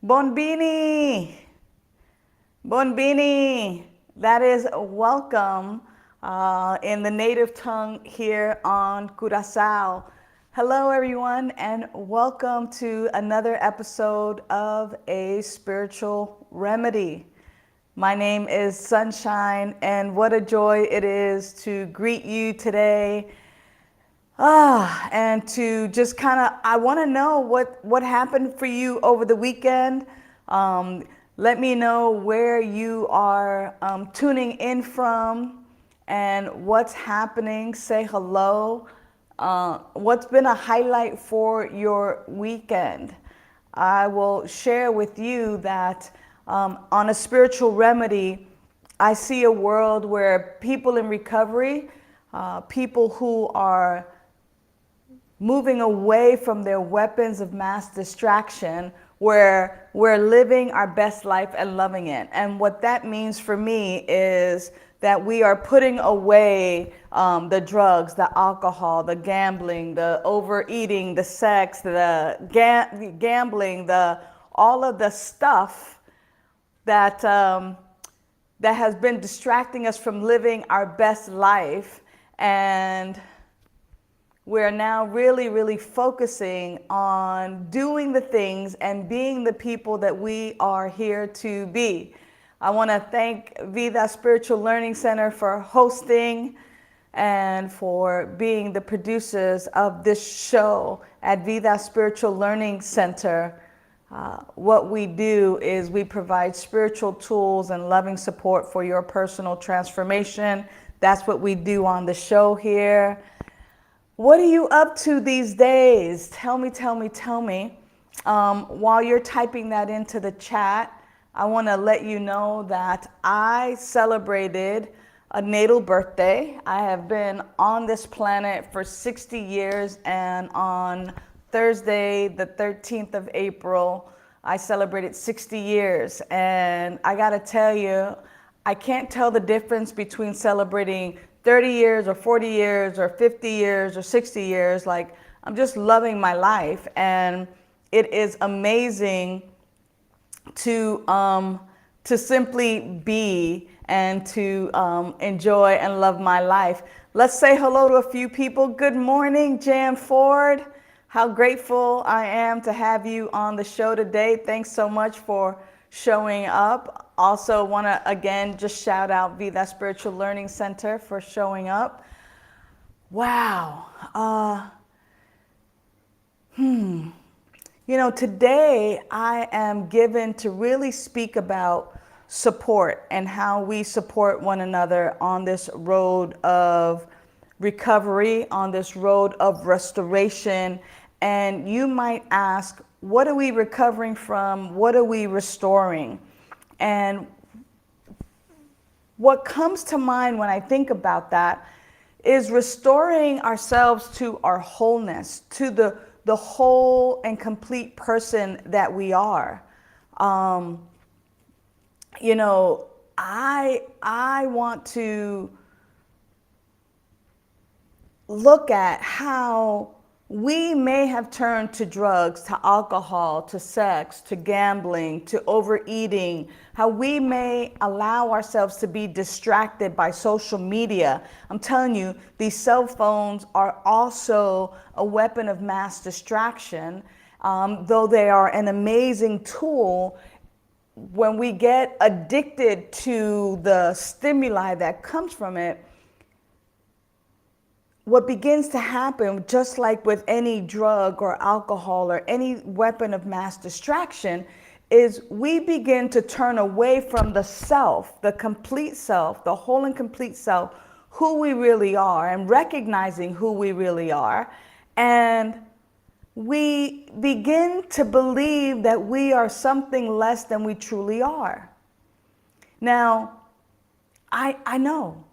Bonbini, Bonbini. That is welcome in the native tongue here on Curaçao. Hello, everyone, and welcome to another episode of A Spiritual Remedy. My name is Sunshine, and what a joy it is to greet you today. And to just I want to know what happened for you over the weekend. Let me know where you are tuning in from and what's happening. Say hello. What's been a highlight for your weekend? I will share with you that on a spiritual remedy, I see a world where people in recovery, people who are moving away from their weapons of mass distraction, where we're living our best life and loving it. And what that means for me is that we are putting away the drugs, the alcohol, the gambling, the overeating, the sex, the gambling, all of the stuff that that has been distracting us from living our best life. And we're now really focusing on doing the things and being the people that we are here to be. I want to thank Vida Spiritual Learning Center for hosting and for being the producers of this show at Vida Spiritual Learning Center. What we do is we provide spiritual tools and loving support for your personal transformation. That's what we do on the show here. What are you up to these days? Tell me. While you're typing that into the chat, I want to let you know that I celebrated a natal birthday. I have been on this planet for 60 years, and on Thursday, the 13th of April, I celebrated 60 years. And I got to tell you, I can't tell the difference between celebrating 30 years or 40 years or 50 years or 60 years. Like, I'm just loving my life. And it is amazing to simply be and to enjoy and love my life. Let's say hello to a few people. Good morning, Jan Ford. How grateful I am to have you on the show today. Thanks so much for showing up. Also want to again just shout out Vida Spiritual Learning Center for showing up. Wow. Today I am given to really speak about support and how we support one another on this road of recovery, on this road of restoration. And you might ask, what are we recovering from? What are we restoring? And what comes to mind when I think about that is restoring ourselves to our wholeness, to the whole and complete person that we are. I want to look at how we may have turned to drugs, to alcohol, to sex, to gambling, to overeating, how we may allow ourselves to be distracted by social media. I'm telling you, these cell phones are also a weapon of mass distraction. Though they are an amazing tool, when we get addicted to the stimuli that comes from it, what begins to happen, just like with any drug or alcohol or any weapon of mass distraction, is we begin to turn away from the self, the complete self, the whole and complete self, who we really are, and recognizing who we really are. And we begin to believe that we are something less than we truly are. Now, I know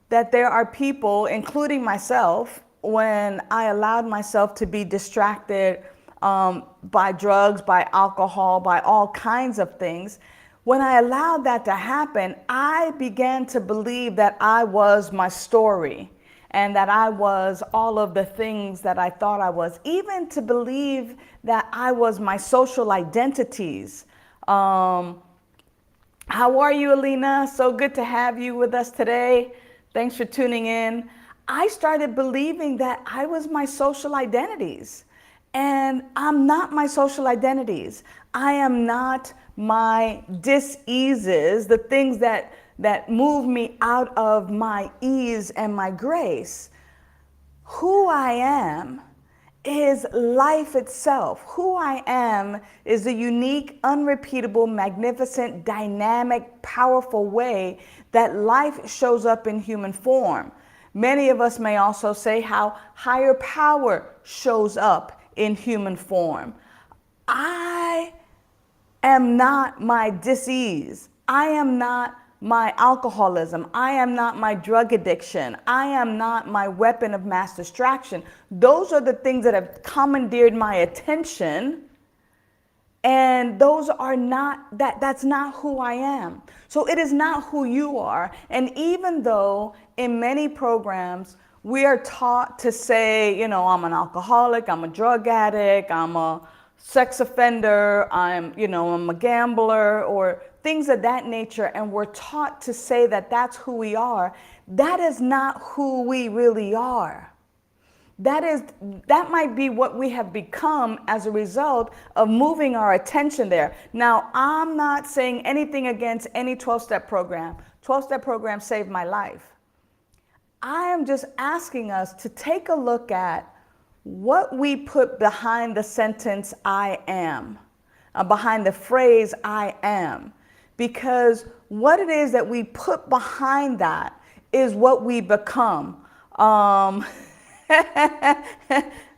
that there are people, including myself, when I allowed myself to be distracted by drugs, by alcohol, by all kinds of things, when I allowed that to happen, I began to believe that I was my story and that I was all of the things that I thought I was, even to believe that I was my social identities. Um, how are you, Alina? So good to have you with us today. Thanks for tuning in. I started believing that I was my social identities, and I'm not my social identities. I am not my diseases, the things that move me out of my ease and my grace. Who I am is life itself. Who I am is a unique, unrepeatable, magnificent, dynamic, powerful way that life shows up in human form. Many of us may also say how higher power shows up in human form. I am not my disease. I am not my alcoholism. I am not my drug addiction. I am not my weapon of mass distraction. Those are the things that have commandeered my attention, and those are not that's not who I am. So it is not who you are. And even though in many programs we are taught to say, I'm an alcoholic, I'm a drug addict, I'm a sex offender, I'm a gambler, or things of that nature, and we're taught to say that that's who we are, that is not who we really are. That might be what we have become as a result of moving our attention there. Now, I'm not saying anything against any 12-step program. 12-step program saved my life. I am just asking us to take a look at what we put behind the sentence I am, behind the phrase I am, because what it is that we put behind that is what we become.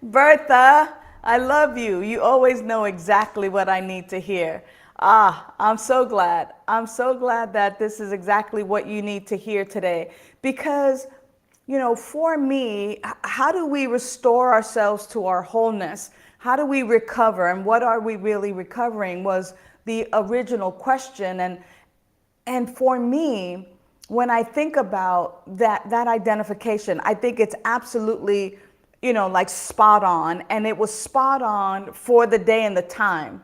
Bertha, I love you. You always know exactly what I need to hear. I'm so glad. I'm so glad that this is exactly what you need to hear today. Because, for me, how do we restore ourselves to our wholeness? How do we recover? And what are we really recovering was the original question. And for me, when I think about that identification, I think it's absolutely, like spot on. And it was spot on for the day and the time.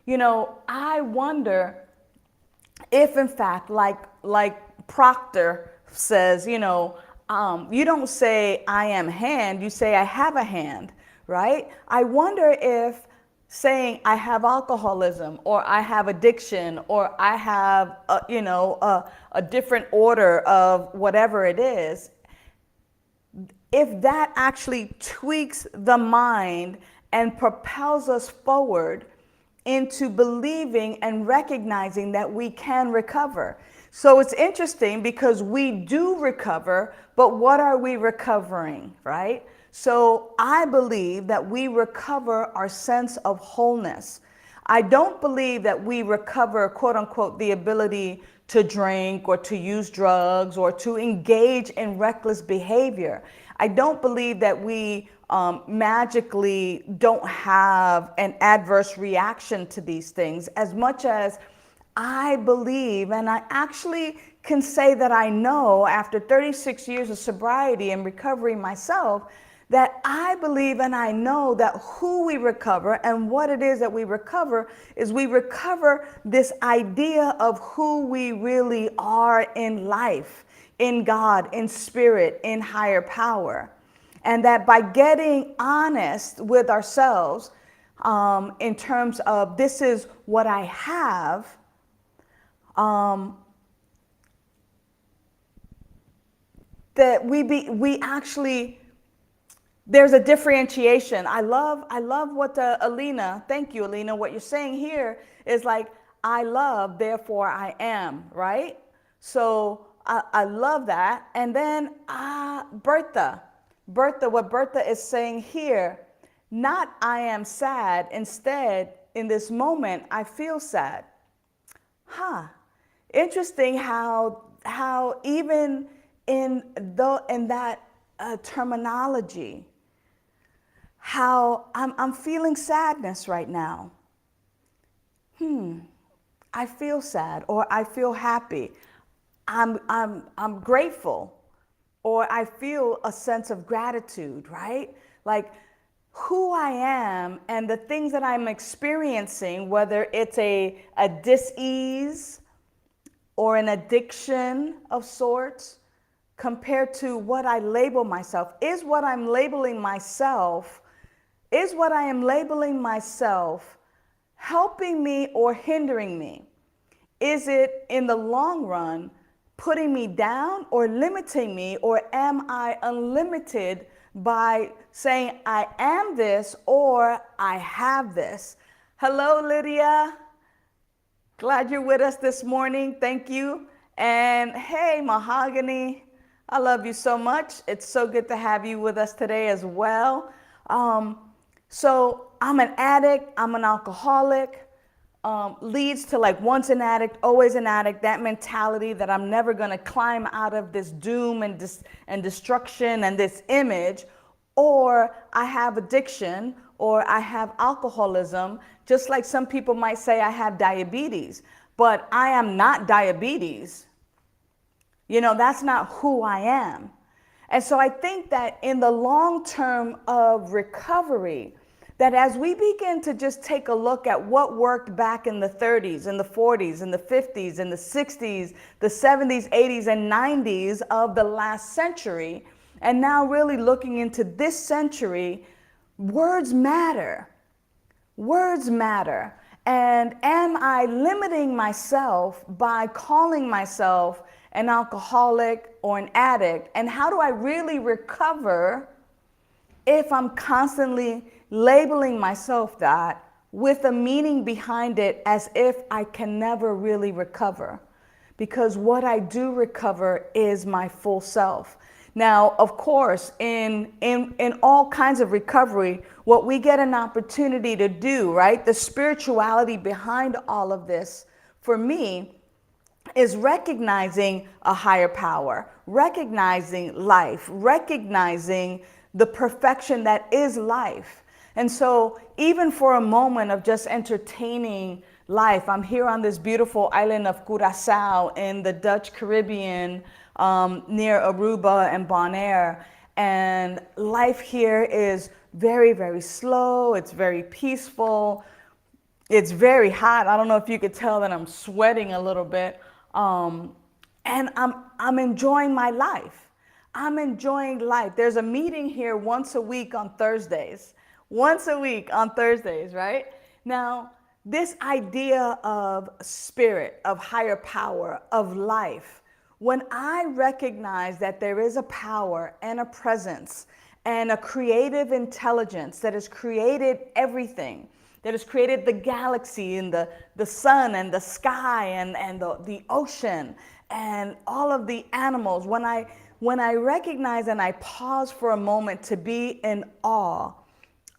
I wonder if in fact, like Proctor says, you don't say I am hand, you say I have a hand, right? I wonder if saying I have alcoholism or I have addiction or I have a different order of whatever it is, if that actually tweaks the mind and propels us forward into believing and recognizing that we can recover. So it's interesting because we do recover, but what are we recovering, right? So I believe that we recover our sense of wholeness. I don't believe that we recover, quote unquote, the ability to drink or to use drugs or to engage in reckless behavior. I don't believe that we magically don't have an adverse reaction to these things, as much as I believe, and I actually can say that I know after 36 years of sobriety and recovery myself, that I believe and I know that who we recover and what it is that we recover is we recover this idea of who we really are in life, in God, in spirit, in higher power. And that by getting honest with ourselves in terms of this is what I have, that we actually, there's a differentiation. I love what Alina, thank you, Alina, what you're saying here is like, I love, therefore I am, right? So I love that. And then Bertha, what Bertha is saying here, not I am sad, instead, in this moment, I feel sad. Interesting how even in that terminology, how I'm feeling sadness right now. I feel sad, or I feel happy. I'm grateful, or I feel a sense of gratitude, right? Like, who I am and the things that I'm experiencing, whether it's a dis-ease or an addiction of sorts, compared to what I label myself. Is what I am labeling myself helping me or hindering me? Is it in the long run putting me down or limiting me, or am I unlimited by saying I am this or I have this? Hello, Lydia. Glad you're with us this morning. Thank you. And hey, Mahogany, I love you so much. It's so good to have you with us today as well. So I'm an addict, I'm an alcoholic. Leads to like once an addict, always an addict, that mentality that I'm never going to climb out of this doom and destruction and this image. Or I have addiction, or I have alcoholism, just like some people might say I have diabetes, but I am not diabetes. You know, that's not who I am. And so I think that in the long term of recovery, that as we begin to just take a look at what worked back in the 30s and the 40s and the 50s and the 60s, the 70s, 80s, and 90s of the last century, and now really looking into this century, words matter. Words matter. And am I limiting myself by calling myself an alcoholic or an addict? And how do I really recover if I'm constantly labeling myself that with a meaning behind it, as if I can never really recover? Because what I do recover is my full self. Now, of course, in all kinds of recovery, what we get an opportunity to do, right? The spirituality behind all of this, for me, is recognizing a higher power, recognizing life, recognizing the perfection that is life. And so even for a moment of just entertaining life, I'm here on this beautiful island of Curacao in the Dutch Caribbean, near Aruba and Bonaire. And life here is very, very slow. It's very peaceful. It's very hot. I don't know if you could tell that I'm sweating a little bit. And I'm enjoying my life. I'm enjoying life. There's a meeting here once a week on Thursdays. Once a week on Thursdays, right? Now, this idea of spirit, of higher power, of life, when I recognize that there is a power and a presence and a creative intelligence that has created everything, that has created the galaxy and the sun and the sky and the ocean and all of the animals, when I recognize and I pause for a moment to be in awe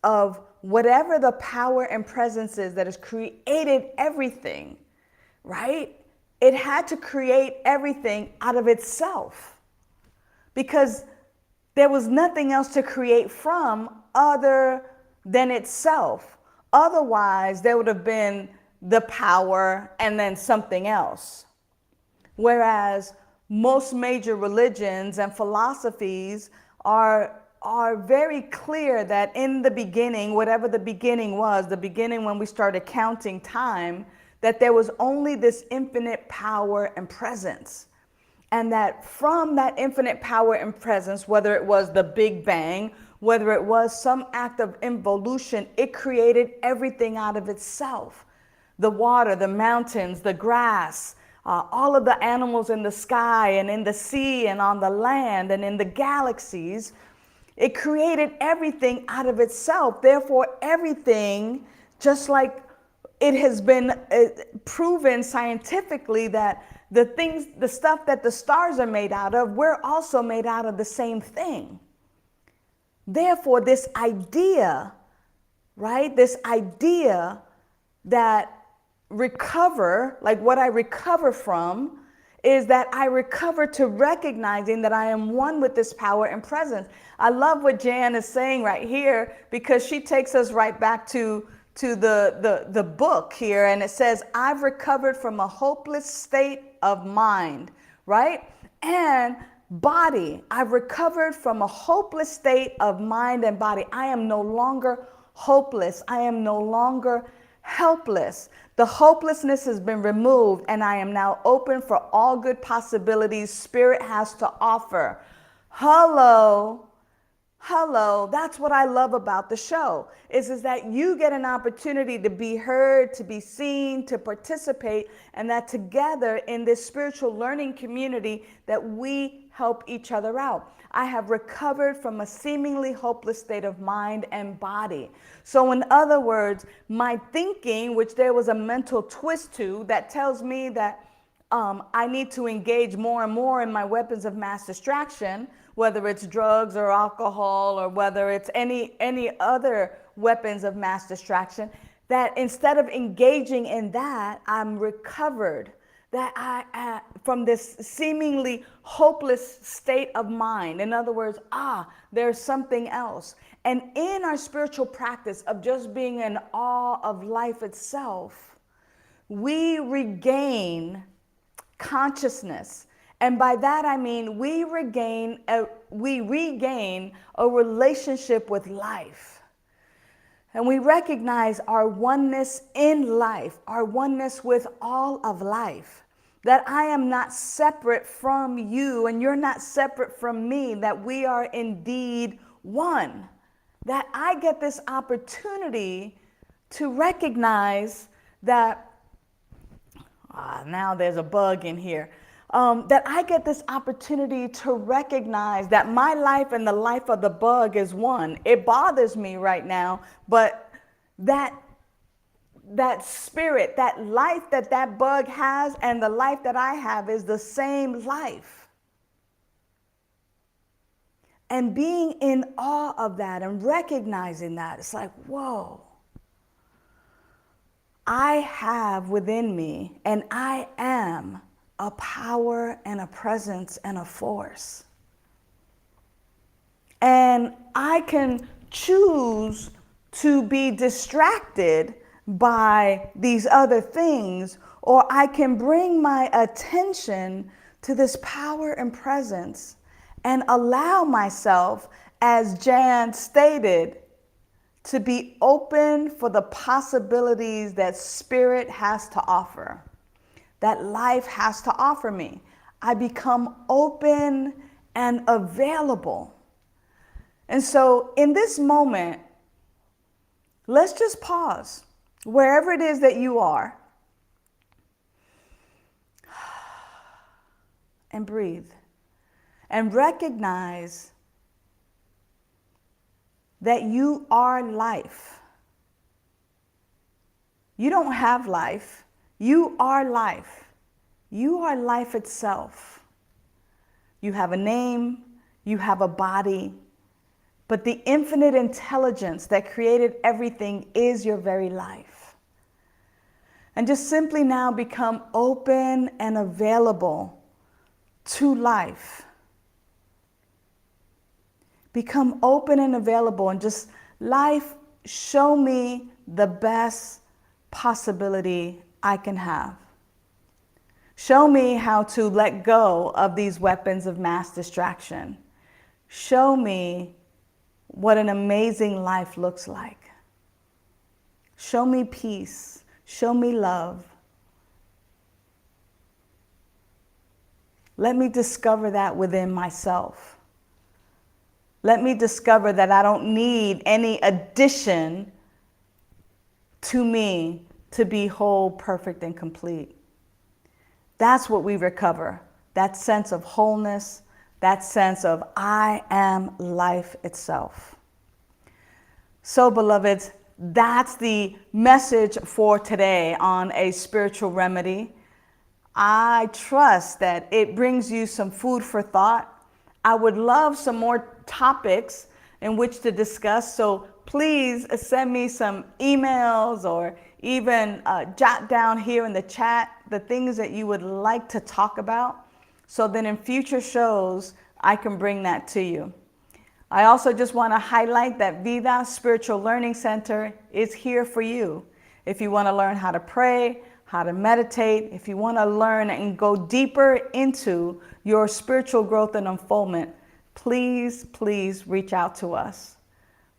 of whatever the power and presence is that has created everything, right? It had to create everything out of itself, because there was nothing else to create from other than itself. Otherwise, there would have been the power and then something else. Whereas most major religions and philosophies are very clear that in the beginning, whatever the beginning was, the beginning when we started counting time, that there was only this infinite power and presence. And that from that infinite power and presence, whether it was the Big Bang, whether it was some act of involution, it created everything out of itself. The water, the mountains, the grass, all of the animals in the sky and in the sea and on the land and in the galaxies. It created everything out of itself. Therefore, everything, just like it has been proven scientifically that the stuff that the stars are made out of, we're also made out of the same thing. Therefore, this idea, right? This idea that recover, like what I recover from, is that I recover to recognizing that I am one with this power and presence. I love what Jan is saying right here, because she takes us right back to the book here, and it says, I've recovered from a hopeless state of mind, right? And body, I've recovered from a hopeless state of mind and body. I am no longer hopeless. I am no longer helpless. The hopelessness has been removed, and I am now open for all good possibilities Spirit has to offer. Hello. Hello, that's what I love about the show, is that you get an opportunity to be heard, to be seen, to participate, and that together in this spiritual learning community that we help each other out. I have recovered from a seemingly hopeless state of mind and body. So in other words, my thinking, which there was a mental twist to, that tells me that I need to engage more and more in my weapons of mass distraction, whether it's drugs or alcohol or whether it's any other weapons of mass distraction, that instead of engaging in that, I'm recovered that I from this seemingly hopeless state of mind. In other words, there's something else. And in our spiritual practice of just being in awe of life itself, we regain consciousness. And by that I mean we regain a relationship with life. And we recognize our oneness in life, our oneness with all of life. That I am not separate from you and you're not separate from me, that we are indeed one. That I get this opportunity to recognize that now there's a bug in here. That I get this opportunity to recognize that my life and the life of the bug is one. It bothers me right now, but that spirit, that life that bug has and the life that I have is the same life. And being in awe of that and recognizing that, it's like, whoa. I have within me, and I am a power and a presence and a force. And I can choose to be distracted by these other things, or I can bring my attention to this power and presence and allow myself, as Jan stated, to be open for the possibilities that Spirit has to offer, that life has to offer me. I become open and available. And so in this moment, let's just pause wherever it is that you are and breathe and recognize that you are life. You don't have life. You are life. You are life itself. You have a name, you have a body, but the infinite intelligence that created everything is your very life. And just simply now become open and available to life. Become open and available and just, life, show me the best possibility I can have. Show me how to let go of these weapons of mass distraction. Show me what an amazing life looks like. Show me peace. Show me love. Let me discover that within myself. Let me discover that I don't need any addition to me to be whole, perfect, and complete. That's what we recover. That sense of wholeness, that sense of I am life itself. So, beloveds, that's the message for today on A Spiritual Remedy. I trust that it brings you some food for thought. I would love some more topics in which to discuss, so please send me some emails or even jot down here in the chat the things that you would like to talk about, so then in future shows I can bring that to you. I also just want to highlight that Vida Spiritual Learning Center is here for you. If you want to learn how to pray, how to meditate, if you want to learn and go deeper into your spiritual growth and unfoldment, please reach out to us.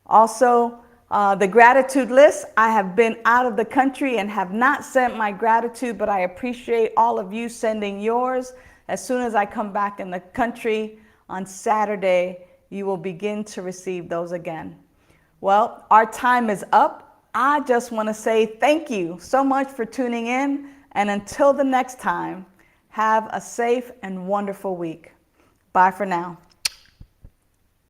Also, the gratitude list. I have been out of the country and have not sent my gratitude, but I appreciate all of you sending yours. As soon as I come back in the country on Saturday, you will begin to receive those again. Well, our time is up. I just want to say thank you so much for tuning in. And until the next time, have a safe and wonderful week. Bye for now.